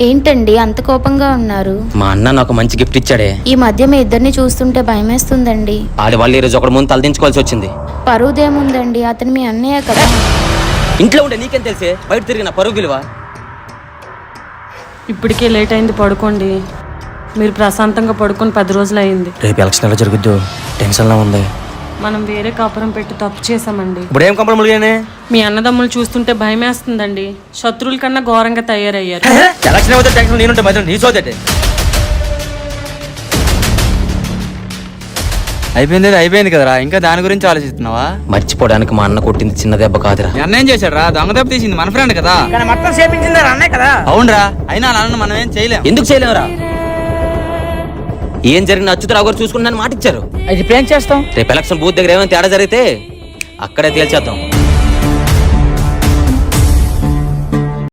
ఏంటండి అంత కోపంగా ఉన్నారు? మా అన్న నాకు మంచి గిఫ్ట్ ఇచ్చాడే. ఈ మధ్య మీ ఇద్దరిని చూస్తుంటే భయమేస్తుందండి. ఆడి వాళ్ళు ఈ రోజు ఒకటి ముందు తలదించుకోవాల్సి వచ్చింది. పరువుదేముందండి, అతను మీ అన్నయ్య కదా. ఇంట్లో ఉంటే నీకేం తెలిసే, బయట తిరిగిన పరువు విలువ. ఇప్పటికే లేట్ అయింది, పడుకోండి. మీరు ప్రశాంతంగా పడుకొని 10 రోజులు అయింది. రేపు ఎలక్షన్ ఎలా జరుగుద్దు టెన్షన్లా ఉంది. మనం వేరే కాపురం పెట్టి తప్పు చేసామండి. ఇప్పుడు ఏం కంపల్ములుగానే మీ అన్నదమ్ములు చూస్తుంటే భయమేస్తుందండి. శత్రువుల కన్నా ఘోరంగా తయారయ్యారు. ఎలక్షన్ అవుతే టెన్షన్ నేనుంటే మధ్య నీ సోదటే. అయిపోయింది కదరా, ఇంకా దాని గురించి ఆలోచిస్తున్నావా? మర్చిపోవడానికి మా అన్న కొట్టింది చిన్న దెబ్బ కాదురా. అన్న ఏం చేశాడు రా? దొంగ దెబ్బ తీసింది మన ఫ్రెండ్ కదా. మొత్తం చేపించింది అన్నే కదా. అవునరా, అయినా అన్న మనం ఏం చేయలేం. ఎందుకు చేయలేవురా? ఏం జరిగిన అచ్యుతరావు గారు చూసుకుంటానని మాట ఇచ్చారు. అది ఇప్పుడు ఏం చేస్తాం? రేపు ఎలక్షన్ బూత్ దగ్గర ఏమైనా తేడా జరిగితే అక్కడే తేల్చేద్దాం.